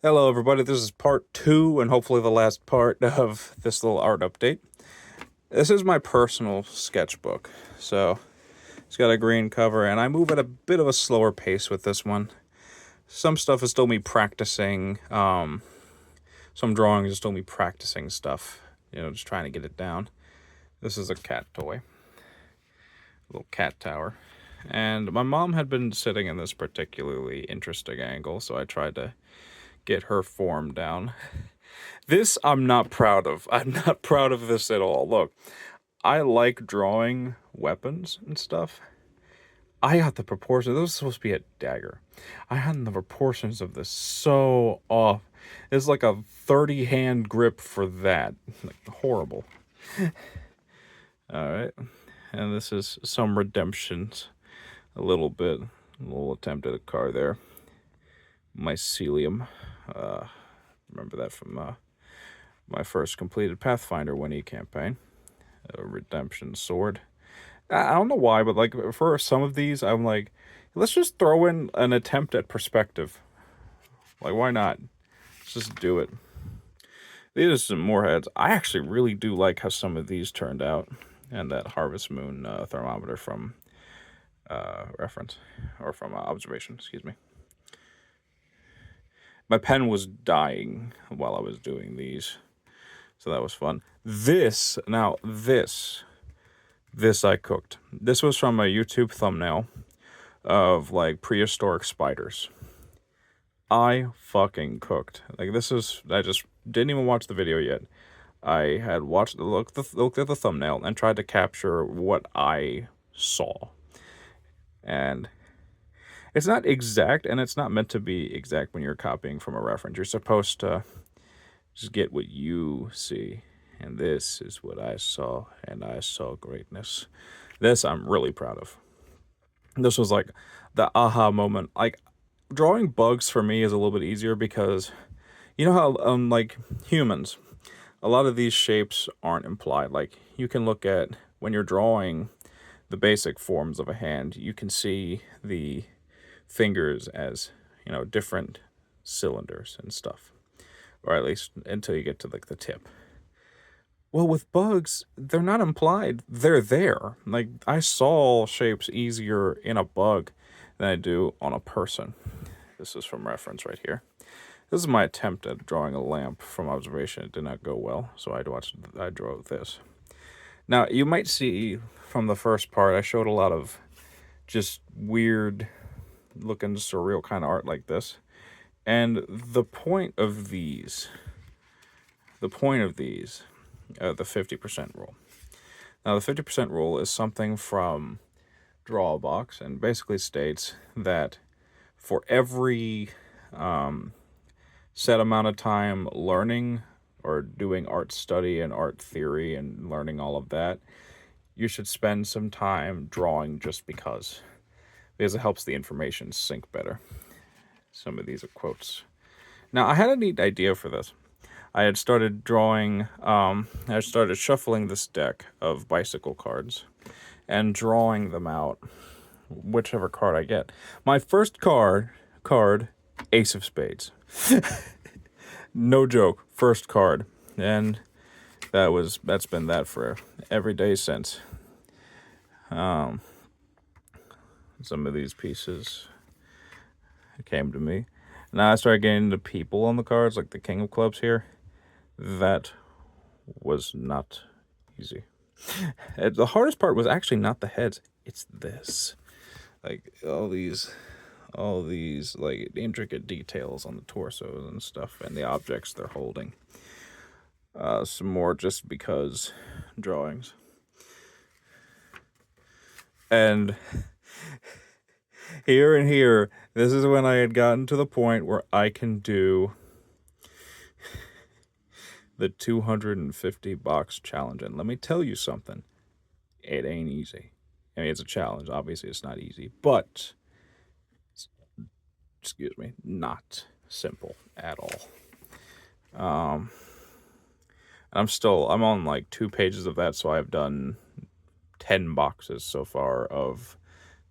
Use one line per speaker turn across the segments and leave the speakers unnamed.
Hello, everybody. This is part two, and hopefully the last part of this little art update. This is my personal sketchbook. So it's got a green cover, and I move at a bit of a slower pace with this one. Some stuff is still me practicing. Some drawings is still me practicing stuff. Just trying to get it down. This is a cat toy, a little cat tower. And my mom had been sitting in this particularly interesting angle, so I tried to get her form down. This I'm not proud of. I'm not proud of this at all. Look, I like drawing weapons and stuff. I got the proportions. This was supposed to be a dagger. I had the proportions of this so off. It's like a 30 hand grip for that. Like, horrible. Alright. And this is some redemptions. A little bit. A little attempt at a car there. Mycelium. Remember that from my first completed Pathfinder 1E campaign. A redemption sword. I don't know why, but like for some of these, I'm like, let's just throw in an attempt at perspective. Like, why not? Let's just do it. These are some more heads. I actually really do like how some of these turned out, and that Harvest Moon thermometer from reference, or from observation, excuse me. My pen was dying while I was doing these, so that was fun. This I cooked. This was from a YouTube thumbnail of like prehistoric spiders. I fucking cooked. Like, this is, I just didn't even watch the video yet. I had looked at the thumbnail and tried to capture what I saw. And it's not exact, and it's not meant to be exact when you're copying from a reference. You're supposed to just get what you see. And this is what I saw, and I saw greatness. This I'm really proud of. This was like the aha moment. Like, drawing bugs for me is a little bit easier because you know how like humans, a lot of these shapes aren't implied. Like, you can look at when you're drawing the basic forms of a hand, you can see the fingers as, different cylinders and stuff, or at least until you get to like the tip. Well, with bugs, they're not implied. They're there. Like, I saw shapes easier in a bug than I do on a person. This is from reference right here. This is my attempt at drawing a lamp from observation. It did not go well, so I drew this. Now, you might see from the first part, I showed a lot of just weird looking surreal kind of art like this. And the point of these, the 50% rule. Now, the 50% rule is something from Drawbox, and basically states that for every set amount of time learning or doing art study and art theory and learning all of that, you should spend some time drawing just because it helps the information sink better. Some of these are quotes. Now, I had a neat idea for this. I had started drawing, I started shuffling this deck of bicycle cards and drawing them out, whichever card I get. My first card, Ace of Spades. No joke, first card. And that's been that for every day since. Some of these pieces came to me. Now I started getting into people on the cards, like the King of Clubs here. That was not easy. The hardest part was actually not the heads, it's this. Like, all these like intricate details on the torsos and stuff, and the objects they're holding. Some more just because drawings. And here, this is when I had gotten to the point where I can do the 250 box challenge. And let me tell you something, it ain't easy. I mean, it's a challenge. Obviously, it's not easy, but excuse me, not simple at all. I'm on like 2 pages of that, so I've done 10 boxes so far of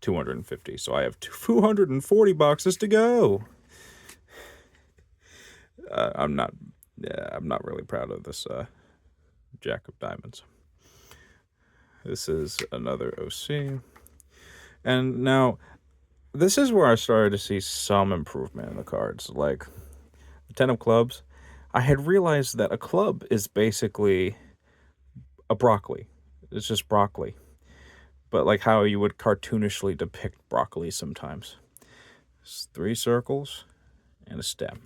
250. So I have 240 boxes to go. I'm not. Yeah, I'm not really proud of this Jack of Diamonds. This is another OC, and now this is where I started to see some improvement in the cards. Like the Ten of Clubs, I had realized that a club is basically a broccoli. It's just broccoli, but like how you would cartoonishly depict broccoli sometimes. It's 3 circles and a stem.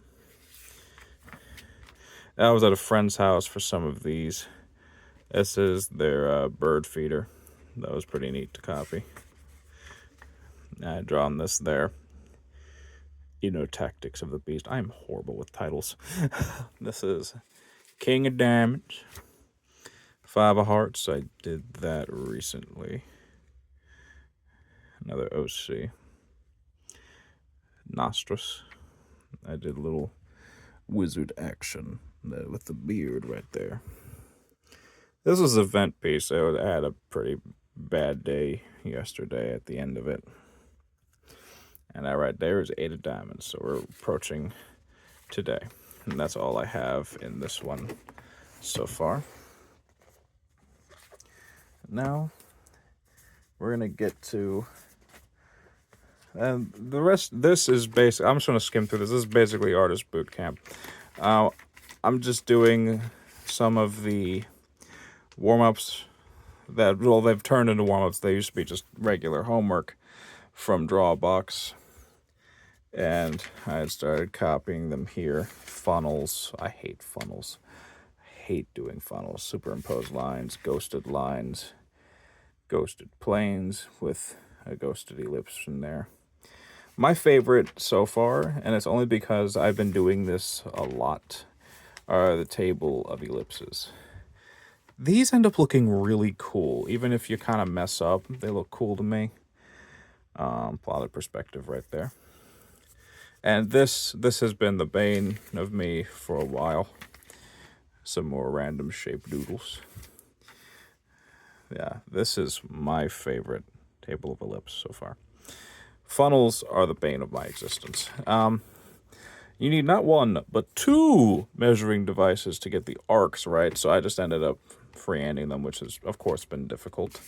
I was at a friend's house for some of these. This is their bird feeder. That was pretty neat to copy. I had drawn this there. Tactics of the Beast. I am horrible with titles. This is King of Diamonds. 5 of Hearts. I did that recently. Another OC. Nostros. I did a little wizard action with the beard right there. This was an event piece. I had a pretty bad day yesterday at the end of it. And that right there is 8 of Diamonds. So we're approaching today. And that's all I have in this one so far. Now, we're going to get to... And the rest, this is basically... I'm just going to skim through this. This is basically Artist Boot Camp. I'm just doing some of the warm-ups that... Well, they've turned into warm-ups. They used to be just regular homework from Drawbox. And I had started copying them here. Funnels. I hate funnels. I hate doing funnels. Superimposed lines, ghosted planes with a ghosted ellipse in there. My favorite so far, and it's only because I've been doing this a lot, are the table of ellipses. These end up looking really cool. Even if you kind of mess up, they look cool to me. Plotted perspective right there. And this has been the bane of me for a while. Some more random shaped doodles. Yeah, this is my favorite table of ellipse so far. Funnels are the bane of my existence. You need not 1, but 2 measuring devices to get the arcs right, so I just ended up freehanding them, which has, of course, been difficult.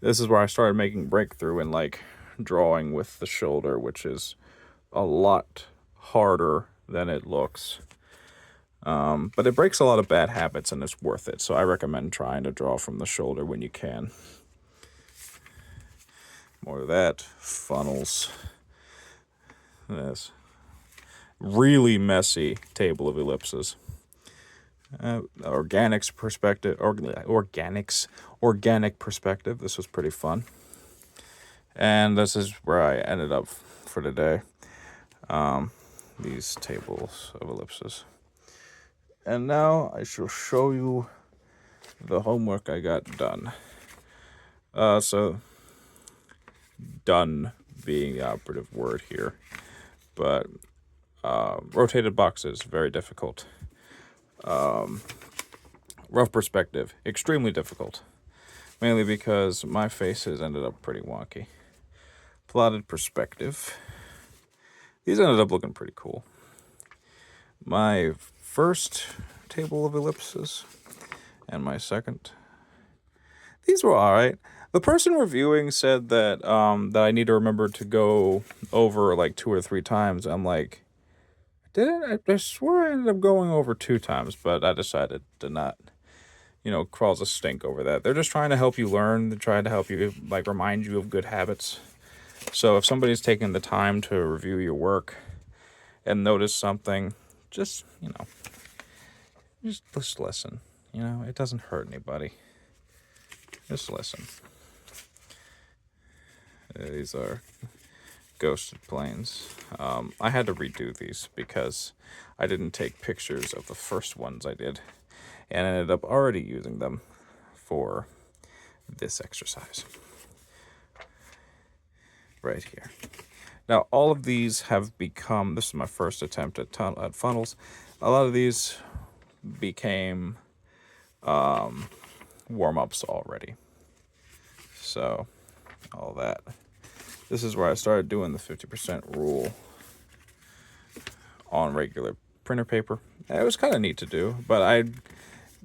This is where I started making breakthrough in, like, drawing with the shoulder, which is a lot harder than it looks. But it breaks a lot of bad habits and it's worth it. So I recommend trying to draw from the shoulder when you can. More of that. Funnels. This really messy table of ellipses. Organic perspective. This was pretty fun. And this is where I ended up for today. These tables of ellipses. And now I shall show you the homework I got done. So, done being the operative word here. But rotated boxes, very difficult. Rough perspective, extremely difficult. Mainly because my faces ended up pretty wonky. Plotted perspective. These ended up looking pretty cool. My first table of ellipses and my second. These were alright. The person reviewing said that that I need to remember to go over like 2 or 3 times. I'm like, I swear I ended up going over 2 times, but I decided to not, cause a stink over that. They're just trying to help you learn. They're trying to help you, like, remind you of good habits. So if somebody's taking the time to review your work and notice something, just listen. It doesn't hurt anybody. Just listen. These are ghosted planes. I had to redo these because I didn't take pictures of the first ones I did and ended up already using them for this exercise. Right here. Now, all of these have become, this is my first attempt at funnels. A lot of these became warm-ups already. So, all that. This is where I started doing the 50% rule. on regular printer paper. It was kind of neat to do, but I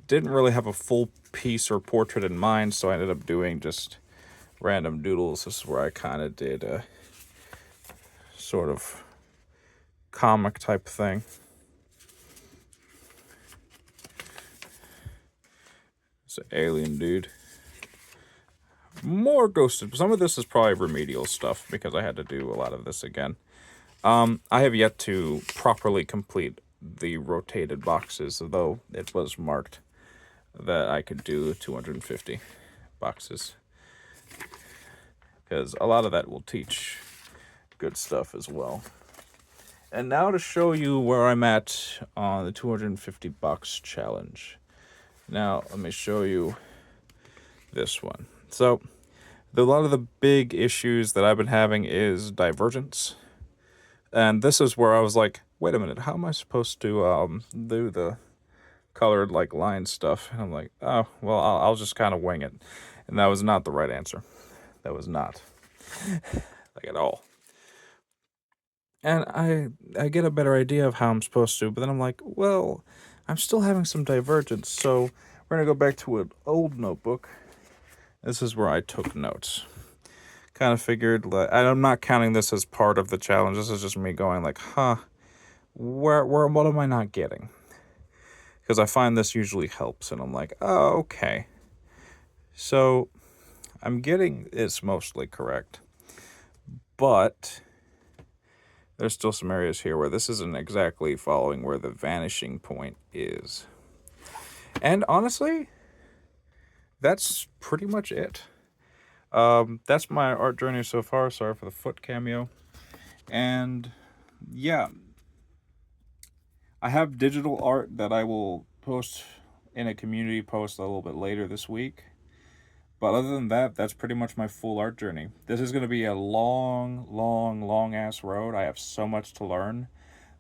didn't really have a full piece or portrait in mind, so I ended up doing just random doodles. This is where I kind of did a sort of comic type thing. It's an alien dude. More ghosted. Some of this is probably remedial stuff because I had to do a lot of this again. I have yet to properly complete the rotated boxes, though it was marked that I could do 250 boxes. Because a lot of that will teach good stuff as well. And now to show you where I'm at on the 250 box challenge. Now, let me show you this one. So, a lot of the big issues that I've been having is divergence. And this is where I was like, wait a minute, how am I supposed to do the colored like line stuff? And I'm like, oh, well, I'll just kind of wing it. And that was not the right answer. That was not. Like at all. And I get a better idea of how I'm supposed to, but then I'm like, well, I'm still having some divergence, so we're going to go back to an old notebook. This is where I took notes. Kind of figured, I'm not counting this as part of the challenge. This is just me going like, what am I not getting? Because I find this usually helps, and I'm like, oh, okay. So I'm getting it's mostly correct, but there's still some areas here where this isn't exactly following where the vanishing point is. And honestly, that's pretty much it. That's my art journey so far. Sorry for the foot cameo. And yeah, I have digital art that I will post in a community post a little bit later this week. But other than that, that's pretty much my full art journey. This is going to be a long ass road. I have so much to learn,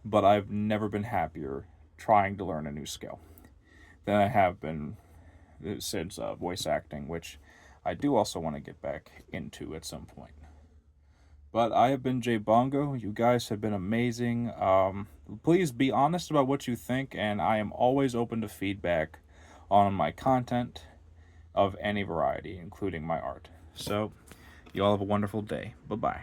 but I've never been happier trying to learn a new skill than I have been since voice acting, which I do also want to get back into at some point. But I have been Jay Bongo. You guys have been amazing. Please be honest about what you think, and I am always open to feedback on my content of any variety, including my art. So, you all have a wonderful day. Bye-bye.